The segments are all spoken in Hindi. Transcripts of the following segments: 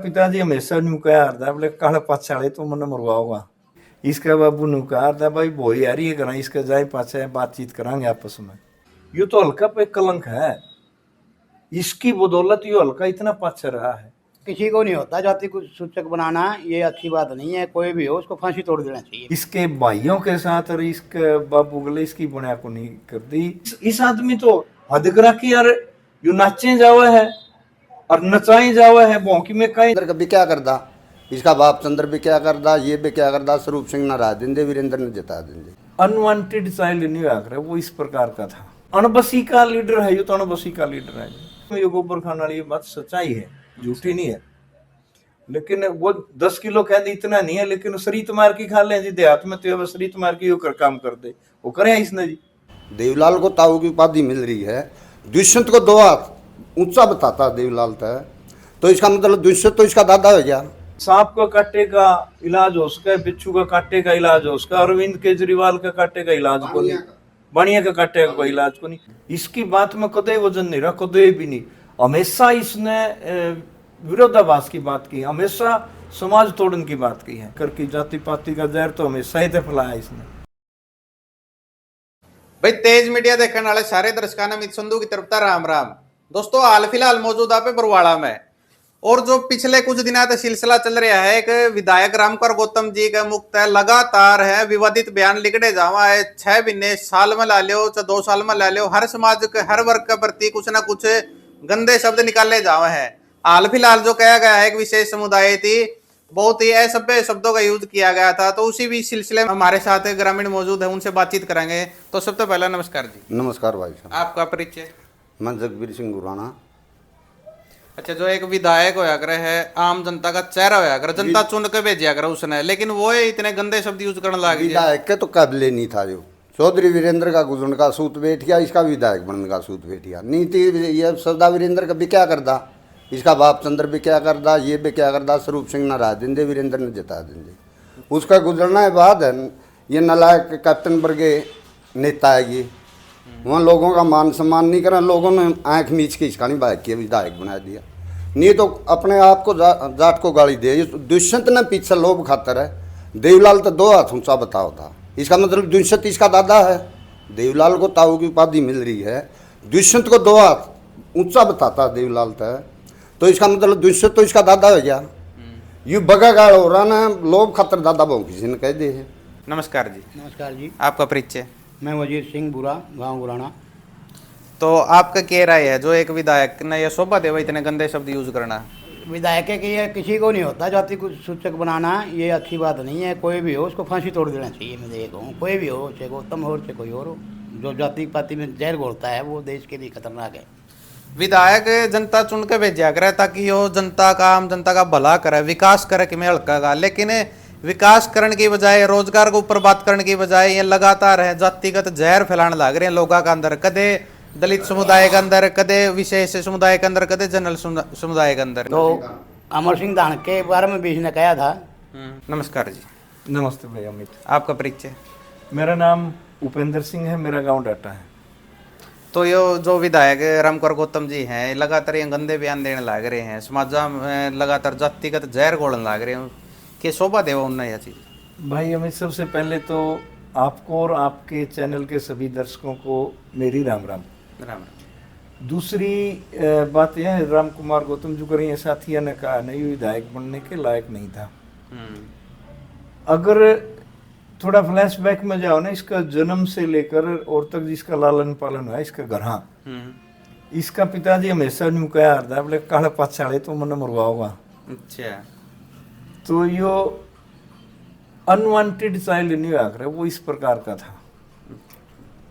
पिताजी हमेशा न्यू कहा रहा बोले काले पाछे वाले तो मन मरवाओगा। इसका बाबू न्यू कहा रहा भाई वो यार ये करा इसका जाए पाछे बातचीत करांगे आपस में। यो तो हल्का पे कलंक है, इसकी बदौलत यो हल्का इतना पाछे रहा है। किसी को नहीं होता जाति को सूचक बनाना, ये अच्छी बात नहीं है। कोई भी हो उसको फांसी तोड़ देना चाहिए। इसके भाइयों के साथ और इसके बाबू गले इसकी बुनिया को नहीं कर दी। इस आदमी तो हद करा कि यार यू नाचे जावा है और नचाई जावा है भौंकी में कहीं भी क्या करदा, इसका बाप चंद्र भी क्या करदा, ये भी क्या करदा, स्वरूप सिंह ना राज दिंदे, वीरेंद्र ने जिता दिंदे। अनवांटेड चाइल्ड नहीं आकर वो इस प्रकार का था। अनबसी का लीडर है, ये तो अनबसी का लीडर है। ये गोबर खान वाली बात सच्चाई है, झूठी नहीं है। लेकिन वो 10 किलो कह दी इतना नहीं है, लेकिन शरीत मार की खा ले जी देहात में तो शरीत मार की होकर काम कर दे, वो करे इसने जी। देवलाल को ताऊ की उपाधि मिल रही है, दुष्यंत को 2 हाथ ऊंचा बताता देवलाल था, तो इसका मतलब दुष्यंत तो इसका दादा हो गया। सांप का कांटे का इलाज हो सका, बिच्छू का कांटे का इलाज हो सका, अरविंद केजरीवाल का कांटे का इलाज को नहीं, बढ़िया का कांटे का कोई इलाज को नहीं। इसकी बात में कदे वजन नहीं रहा, कदे भी नहीं। हमेशा इसने विरोधाभास की बात की, हमेशा समाज तोड़न की बात की है करके। जाति पाति का जहर तो हमेशा ही फैलाया इसने। भाई तेज मीडिया देखने वाले सारे दर्शकों ने मित संधू की तरफ राम राम। दोस्तों हाल फिलहाल मौजूद आप बरवाड़ा में, और जो पिछले कुछ दिनों से सिलसिला चल रहा है, एक विधायक रामकर गौतम जी का मुक्त है, लगातार है विवादित बयान लिखने जावा है। 6 महीने साल में ला लो चाहे 2 साल में ला लो, हर समाज के हर वर्ग के प्रति कुछ ना कुछ गंदे शब्द निकाले जावा है। हाल फिलहाल जो कहा गया है एक विशेष समुदाय थी, बहुत ही असभ्य शब्दों का यूज किया गया था, तो उसी भी सिलसिले में हमारे साथ ग्रामीण मौजूद है, उनसे बातचीत करेंगे। तो सबसे पहला नमस्कार जी। नमस्कार भाई साहब। आपका परिचय? मैं जगबीर सिंह गुराना। अच्छा, जो एक विधायक होया करे है, आम जनता का चेहरा होया करे, जनता चुन के भेजा करे उसने, लेकिन वो इतने गंदे शब्द यूज करने लगे। विधायक के तो काबिले नहीं था। जो चौधरी वीरेंद्र का गुजरन का सूत बैठ गया, इसका विधायक बनने का सूत बैठ गया। नीति ये सदा वीरेंद्र का भी क्या करदा, इसका बाप चंद्र भी क्या करदा, ये भी क्या करदा, स्वरूप सिंह ना राज दिंदे, वीरेंद्र ने जिता दिंदे। उसका गुजरना के बाद ये नालायक कैप्टन वर्गे नेता है, ये वहाँ लोगों का मान सम्मान नहीं करा, लोगों ने आँख मीच के इसका नहीं बाइक किया, विधायक बना दिया। नहीं तो अपने आप को जाट को गाली दे। दुष्यंत ने पीछे लोभ खातर है, देवलाल तो 2 हाथ ऊंचा बताओ था, इसका मतलब दुष्यंत इसका दादा है। देवलाल को ताऊ की उपाधि मिल रही है, दुष्यंत को 2 हाथ ऊंचा बताता देवलाल था, तो इसका मतलब दुष्यंत तो इसका दादा हो गया। यू बगागाड़ हो रहा ना, लोभ खातर दादा बहु किसी ने कह दे है। नमस्कार जी। नमस्कार जी। आपका परिचय? मैं वजीर सिंह बुरा, गांव गुराना। तो आपका क्या राय है, जो एक विधायक ने यह शोभा देवा इतने गंदे शब्द यूज करना? विधायक के ये किसी को नहीं होता जाति को सूचक बनाना, ये अच्छी बात नहीं है। कोई भी हो उसको फांसी तोड़ देना चाहिए। मैं देखा हूँ, कोई भी हो, चाहे गौतम हो चाहे कोई और हो, जो जाति पाति में जहर घोलता है वो देश के लिए खतरनाक है। विधायक जनता चुन के भेजा करे ताकि वो जनता का, आम जनता का भला करे, विकास करे कि मैं हल्का का, लेकिन विकास करने की बजाय, रोजगार के ऊपर बात करने की बजाय ये लगातार है जातिगत जहर फैलाने लग रहे हैं लोगों के अंदर, कदे दलित समुदाय के अंदर, कदे विशेष समुदाय के अंदर, कदे जनरल समुदाय के अंदर। तो अमर सिंह दान के बारे में भी इसने कहा था। नमस्कार जी। नमस्ते भाई अमित। आपका परिचय? मेरा नाम उपेंद्र सिंह है, मेरा गांव डाटा है। तो ये जो विधायक रामकर गौतम जी हैं, लगातार ये गंदे बयान देने लग रहे हैं, समाज में लगातार जातिगत जहर घोलने लग रहे हैं, कि शोभा देवा उनने यह चीज़? भाई अमित, सबसे पहले तो आपको और आपके चैनल के सभी दर्शकों को मेरी राम राम। राम। दूसरी बात यह है, राम कुमार गौतम जो करें साथियों ने कहा नहीं विधायक बनने के लायक नहीं था। अगर थोड़ा फ्लैशबैक में जाओ ना, इसका जन्म से लेकर और तक जिसका लालन पालन हुआ, इसका घरा, इसका पिताजी हमेशा न्यू कहा रहा बोले काले पाछे वाले तो मन मरवाओगा। अच्छा। तो यो अनवांटेड चाइल्ड नहीं आकर वो इस प्रकार का था।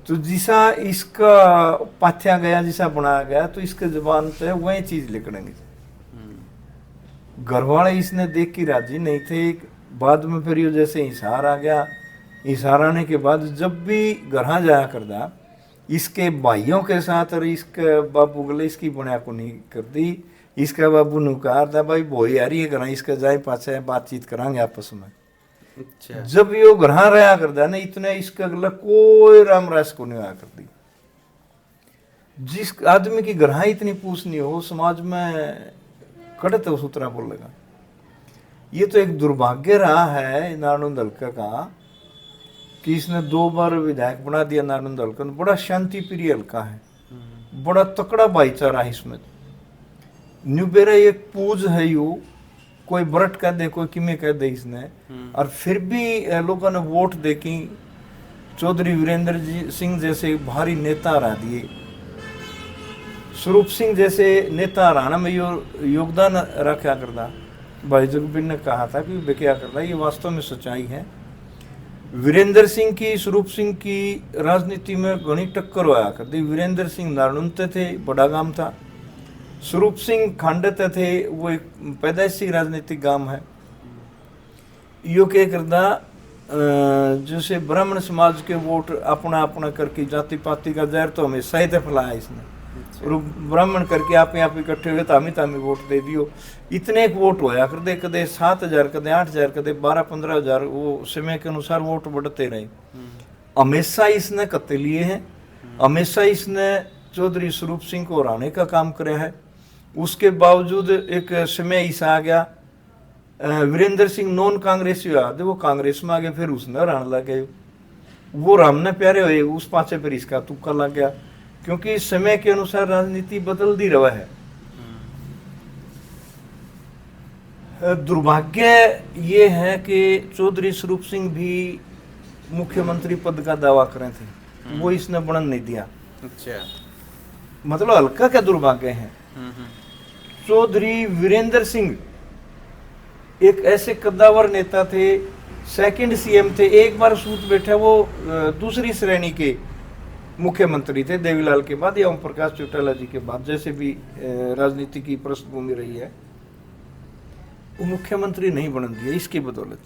तो जिसा इसका पाथ्या गया, जिसा बनाया गया, तो इसके जबान पे वही चीज लिखने। घर वाले इसने देख के राजी नहीं थे। बाद में फिर ये जैसे हिसार आ गया, हिसार आने के बाद जब भी घर जाया करता, इसके भाइयों के साथ और इसके बाबू गले इसकी बुनिया को नहीं कर दी। इसका बाबू ने कहा था भाई वो यार ये करा इसका जाए पाछे बातचीत करांगे आपस में। अच्छा। जब ये घर रहा करता ना, इतने इसका गला कोई राम रास को नहीं आया करती। जिस आदमी की घर इतनी पूछ नहीं हो, समाज में कड़े तो सूत्रा बोलेगा। ये तो एक दुर्भाग्य रहा है नारायण हल्का का कि इसने 2 बार विधायक बना दिया। नारायण हल्का बड़ा शांति प्रिय हल्का है, बड़ा तकड़ा भाईचारा है इसमें। न्यूबेरा एक पूज है यू, कोई बरट कह दे कोई किमे कह दे इसने, और फिर भी लोगों ने वोट दे कि चौधरी वीरेंद्र सिंह जैसे भारी नेता हरा दिए, स्वरूप सिंह जैसे नेता हराना में योगदान रखा करता। भाई जगबीर ने कहा था कि वे क्या करता, ये वास्तव में सच्चाई है। वीरेंद्र सिंह की स्वरूप सिंह की राजनीति में घनी टक्कर होया करती। वीरेंद्र सिंह नारनुनते थे, बड़ा गांव था। स्वरूप सिंह खांडते थे, वो एक पैदाइशी राजनीतिक गांव है। यो क्या करता, जैसे ब्राह्मण समाज के वोट अपना अपना करके जाति पाति का जहर तो हमेशा ही फैलाया इसने। और ब्राह्मण करके आप इकट्ठे हुए तामी तामी वोट दे दियो। इतने एक वोट होया कदे कदे 7,000 कदे 8,000 कदे 12-15,000, वो समय के अनुसार वोट बढ़ते रहे। हमेशा इसने कत्ते लिए हैं, हमेशा इसने चौधरी स्वरूप सिंह को हराने का काम करे है। उसके बावजूद एक समय ऐसा आ गया, वीरेंद्र सिंह नॉन कांग्रेसी हुआ, वो कांग्रेस में आ गए, फिर उसने हराने लग गए। वो रामने प्यारे हुए, उस पाछे फिर इसका तुक्का लग गया, क्योंकि समय के अनुसार राजनीति बदलती रहा है। दुर्भाग्य ये है कि चौधरी स्वरूप सिंह भी मुख्यमंत्री पद का दावा करे थे, वो इसने बनन नहीं दिया। अच्छा, मतलब हल्का का दुर्भाग्य है। चौधरी वीरेंद्र सिंह एक ऐसे कद्दावर नेता थे, सेकंड सीएम थे, एक बार सूत बैठे, वो दूसरी श्रेणी के मुख्यमंत्री थे देवीलाल के बाद या ओम प्रकाश चौटाला जी के बाद, जैसे भी राजनीति की पृष्ठभूमि रही है। वो मुख्यमंत्री नहीं बनन दिया इसकी बदौलत।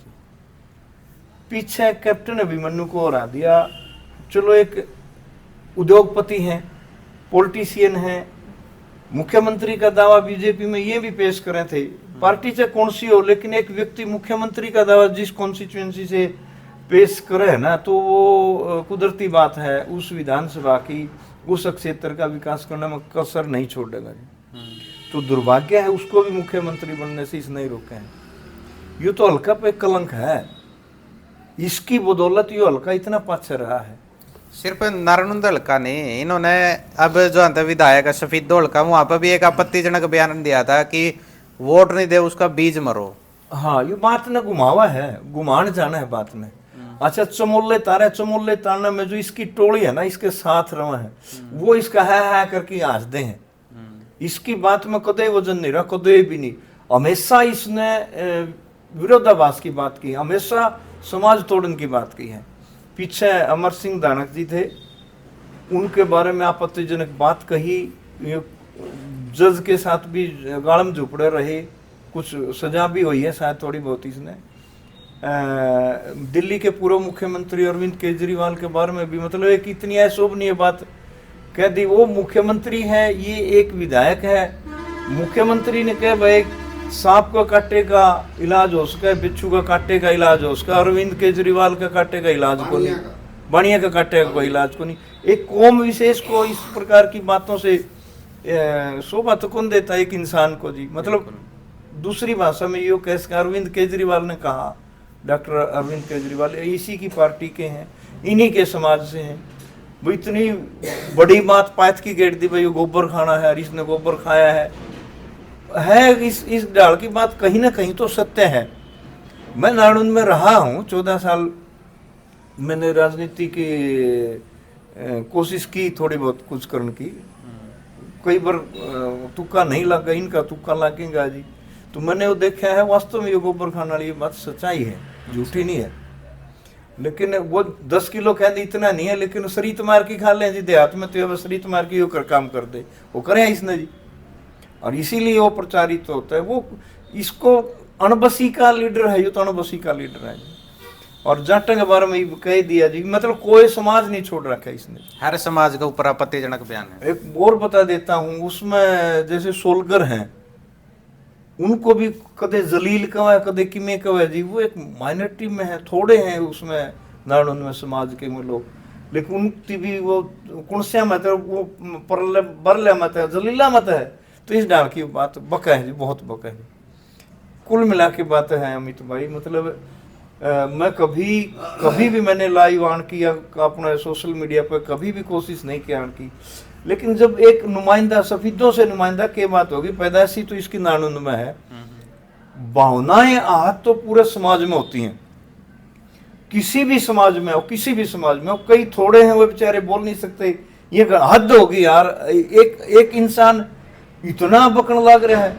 पीछे कैप्टन अभिमन्यु को हरा दिया। चलो एक उद्योगपति हैं, पॉलिटिशियन हैं, मुख्यमंत्री का दावा बीजेपी में ये भी पेश करे थे, पार्टी चाहे कौन सी हो, लेकिन एक व्यक्ति मुख्यमंत्री का दावा जिस कॉन्स्टिट्यूएंसी से पेश करे है ना, तो वो कुदरती बात है, उस विधानसभा की उस क्षेत्र का विकास करने में कसर नहीं छोड़ेगा। तो दुर्भाग्य है, उसको भी मुख्यमंत्री बनने से इसने रोके हैं। ये तो हल्का पे कलंक है, इसकी बदौलत ये हल्का इतना पाछे रहा है। सिर्फ नारायण हल्का नहीं, इन्होंने अब जो अंत विधायक सफीद हल्का, वहां पर भी एक आपत्तिजनक बयान दिया था कि वोट नहीं दे उसका बीज मरो। हाँ, ये बात ने घुमावा है, घुमान जाना है बात ने। अच्छा, चमोले तारने में जो इसकी टोली है ना, इसके साथ रवा है, वो इसका है करके हंसते हैं। इसकी बात में कदे वजन नहीं रहा, कदे भी नहीं। हमेशा इसने विरोधाभास की बात की, हमेशा समाज तोड़न की बात की है। पीछे अमर सिंह दानक जी थे, उनके बारे में आपत्तिजनक बात कही, जज के साथ भी गालम झुपड़े रहे, कुछ सजा भी हुई है शायद थोड़ी बहुत इसने। दिल्ली के पूर्व मुख्यमंत्री अरविंद केजरीवाल के बारे में भी मतलब एक इतनी अशोभनीय बात कह दी। वो मुख्यमंत्री है, ये एक विधायक है। मुख्यमंत्री ने कहा भाई सांप का काटे का इलाज हो सका है, बिच्छू का काटे का इलाज हो सका, अरविंद केजरीवाल का काटे का इलाज को नहीं, बढ़िया का काटे का कोई इलाज को नहीं। एक कौम विशेष को इस प्रकार की बातों से शोभा तो कौन देता है एक इंसान को जी। मतलब दूसरी भाषा में ये कह सका, अरविंद केजरीवाल ने कहा, डॉक्टर अरविंद केजरीवाल इसी की पार्टी के हैं, इन्हीं के समाज से हैं। वो इतनी बड़ी बात पायत की गेट दी भाई, गोबर खाना है, इसने गोबर खाया है। इस डाल की बात कहीं ना कहीं तो सत्य है। मैं नारायण में रहा हूँ 14 साल, मैंने राजनीति की कोशिश की थोड़ी बहुत कुछ करने की। कई बार तुक्का नहीं लगा, इनका तुक्का लगेगा जी। तो मैंने वो देखा है, वास्तव में ये गोबर खाने वाली बात सच्चाई है, झूठी नहीं है। लेकिन वो 10 किलो कहते इतना नहीं है, लेकिन शरीत मार की खा लें जी देहात में, तो शरीत मार की कर काम कर दे, वो करे इसने जी। और इसीलिए वो प्रचारित होता है। वो इसको अणबसी का लीडर है, ये तो अणबसी का लीडर है जी। और जाटों के बारे में कह दिया जी, मतलब कोई समाज नहीं छोड़ रखा है इसने, हर समाज के ऊपर आपत्तिजनक बयान है। एक और बता देता हूँ, उसमें जैसे सोलगर हैं, उनको भी कदे जलील कवा कदे किमे कवा जी। वो एक माइनॉरिटी में है, थोड़े हैं उसमें नारायण में समाज के लोग, लेकिन उनकी भी वो कुणस्या मत है, वो बरले मत है, जलीला मत है। तो इस डाल की बात बका है जी, बहुत बका है। कुल मिला के बात है अमित भाई, मतलब मैं कभी भी मैंने लाइव आन की या अपना सोशल मीडिया पर कभी भी कोशिश नहीं की आन की, लेकिन जब एक नुमाइंदा सफीदों से नुमाइंदा के बात होगी, पैदाइशी तो इसकी नानुन में है, भावनाएं आहत तो पूरे समाज में होती हैं, किसी भी समाज में हो, किसी भी समाज में हो। कई थोड़े हैं वो बेचारे बोल नहीं सकते, ये हद होगी यार, एक इंसान इतना बकन लग रहा है।